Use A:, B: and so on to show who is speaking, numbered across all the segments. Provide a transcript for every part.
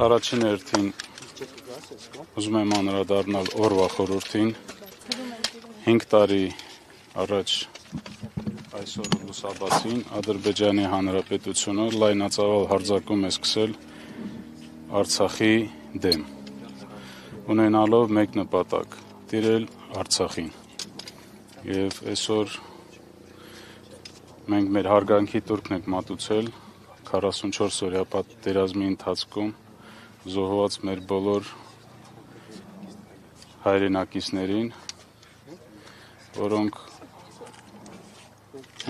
A: Առաջին հերթին ուզում եմ անդրադառնալ օրվա խորհրդին 5 տարի առաջ այսօր լուսաբացին Ադրբեջանի Հանրապետությունը լայնածավալ հարձակում է սկսել Արցախի դեմ, ունենալով մեկ նպատակ՝ տիրել Արցախին։ Եվ այսօր մենք մեր հարգանքի տուրքն ենք մատուցել 44-օրյա պատերազմի ընթացքում զոհված մեր բոլոր հայրենակիցներին, որոնք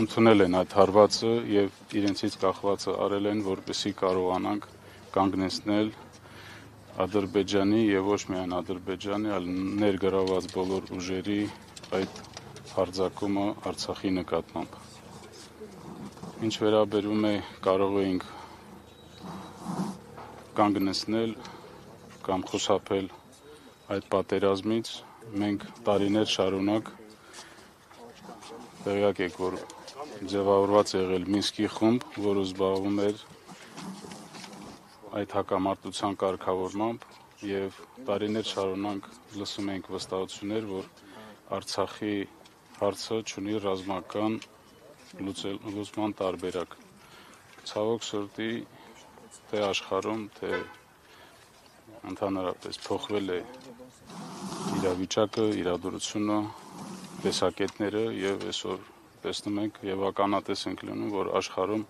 A: ընդունել են այդ հարվածը եւ իրենցից կախվածը արել են, որպեսզի կարողանանք կանգնեցնել Ադրբեջանի եւ ոչ միայն Ադրբեջանի, այլ ներգրաված բոլոր ուժերի այդ հարձակումը Արցախի նկատմամբ։ Ինչ վերաբերում է կարող էինք կանգնեցնել կամ խուսափել այդ պատերազմից, մենք տարիներ շարունակ տեղյակ եք, որ ձևավորված եղել Մինսկի խումբ, որը զբաղվում էր այդ հակամարտության կարգավորմամբ եւ տարիներ շարունակ լսում ենք վստահություններ, որ Արցախի հարցը ունի ռազմական լուծման տարբերակ։ Ցավոք սրտի, թե աշխարհում, թե ընդհանրապես փոխվել է իրավիճակը, իրադրությունը, տեսակետները եւ այսօր տեսնում ենք եւ ականատես ենք լինում, որ աշխարհում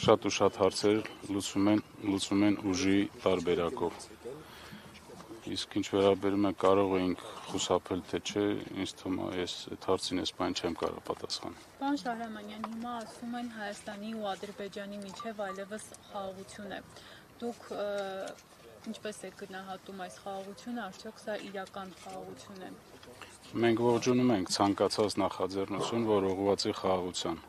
A: շատ ու շատ հարցեր լուծում են ուժի տարբերակով։ Իսկ ինչ վերաբերում է կարող էինք խուսափել, թե չէ, ինձ թվում է ես այդ հարցին այս բան չեմ կարող պատասխանել։
B: Պարոն Շահրամանյան, հիմա ասում են Հայաստանի ու Ադրբեջանի միջև այլևս խաղաղություն է։ Դուք ինչպես եք գնահատում այս խաղաղությունը, արդյոք սա իրական խաղաղություն է։
A: Մենք ողջունում ենք ցանկացած նախաձեռնություն, որ ուղղված է խաղաղության։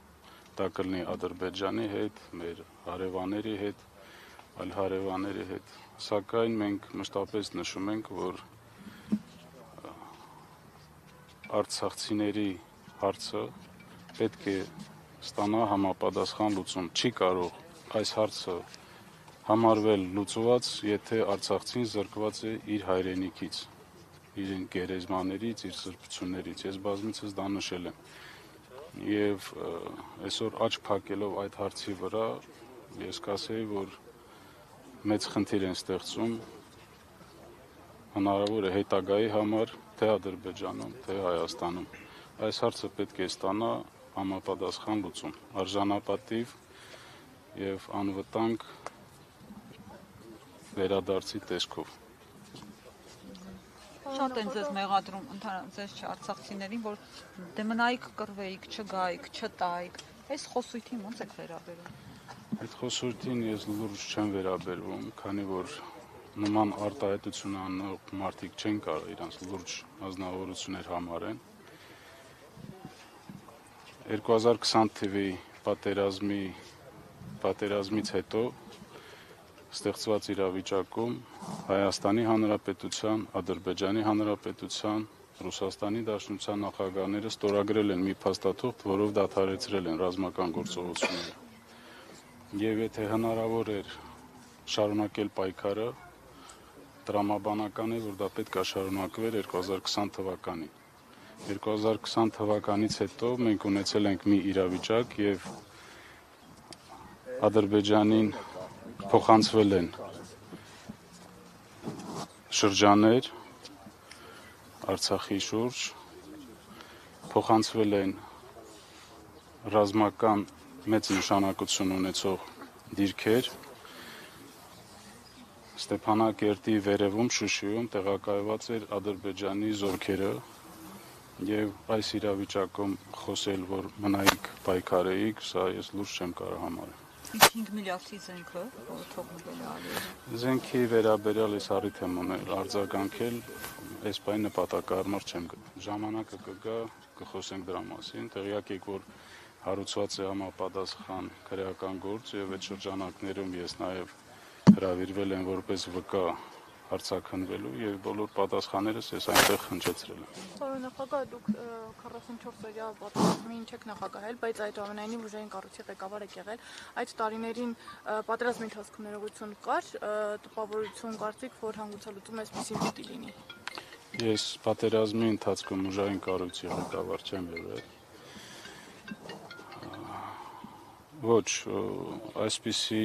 A: Դա կլինի Ադրբեջանի հետ, մեր հարևանների հետ, այլ հարևանների հետ։ Սակայն մենք մշտապես նշում ենք, որ արցախցիների հարցը պետք է ստանա համապատասխան լուծում։ Չի կարող այս հարցը համարվել լուծված, եթե արցախցին զրկված է իր հայրենիքից, իր գերեզմաներից, իր սրբություններից։ Ես բազմիցս դա նշել եմ։ Եվ այսօր աչք փակելով այդ հարցի վրա, ես կասեի, որ մեծ խնդիր են ստեղծում հնարավոր է հետագայի համար, թե Ադրբեջանում, թե Հայաստանում։ Այս հարցը պետք է ստանա համապատասխան լուծում, արժանապատիվ եւ անվտանգ վերադարձի տեսքով։
C: Շատ են ձեզ մեղադրում, ձեզ արցախցիներին, որ դե մնայիք կռվեիք, չգայիք, չտայիք։ Այս խոսույթին ո՞նց եք վերաբերում։
A: Այդ խոսույթին ես լուրջ չեմ վերաբերվում, քանի որ նման արտահայտություն անող մարդիկ չեն կարող իրանց լուրջ ազնվորություններ համարեն։ 2020 թվականի պատերազմից հետո ստեղծված իրավիճակում Հայաստանի Հանրապետության, Ադրբեջանի Հանրապետության, Ռուսաստանի Դաշնության նախագահները ստորագրել են մի փաստաթուղթ, որով դադարեցրել են ռազմական գործողությունները։ Եվ եթե հնարավոր էր շարունակել պայքարը, տրամաբանական է, որ դա պետք է շարունակվեր 2020 թվականին։ 2020 թվականից հետո մենք ունեցել ենք մի իրավիճակ եւ Ադրբեջանին փոխանցվել են շրջաններ Արցախի շուրջ, փոխանցվել են ռազմական մեծ նշանակություն ունեցող դիրքեր, Ստեփանակերտի վերևում Շուշիում տեղակայված էր Ադրբեջանի զորքերը եւ այս իրավիճակում խոսել, որ մնայիք պայքարեիք, սա ես լուրջ չեմ կարող համարել։
C: 5 միլիարդի զենքը, որը թողնվել է արևը։
A: Զենքի վերաբերյալ ես առիթ եմ ունել արձագանքել, այս բանի նպատակահարմար չեմ գտնում։ Ժամանակը կգա, կխոսենք դրա մասին, տեղյակ եք, որ հարուցված է համապատասխան քրեական գործ եւ այդ շրջանակներում ես նաեւ հրավիրվել եմ որպես վկա հարցաքննվելու եւ բոլոր պատասխաններս ես այնտեղ հնչեցրել եմ։
D: Պարոն նախագահ, դուք 44-օրյա պատերազմին չեք նախագահել, բայց այդուամենայնիվ ուժային կառույցի ղեկավար եք եղել։ Այդ տարիներին պատերազմի ընթացքում ներողություն կար, տպավորություն կարծիք, որ հանգուցալուծում այսպեսին պիտի լինի։
A: Ես պատերազմի ընթացքում ուժային կառույցի ղեկավար չեմ եղել։ Ոչ, այսպիսի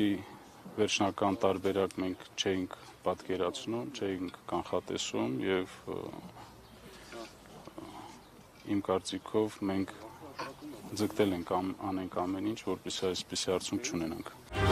A: վերջնական տարբերակ մենք չէինք պատկերացնում, չէինք կանխատեսում եւ իմ կարծիքով մենք ձգտել ենք անենք ամեն ինչ, որպեսզի այսպիսի արդյունք չունենանք։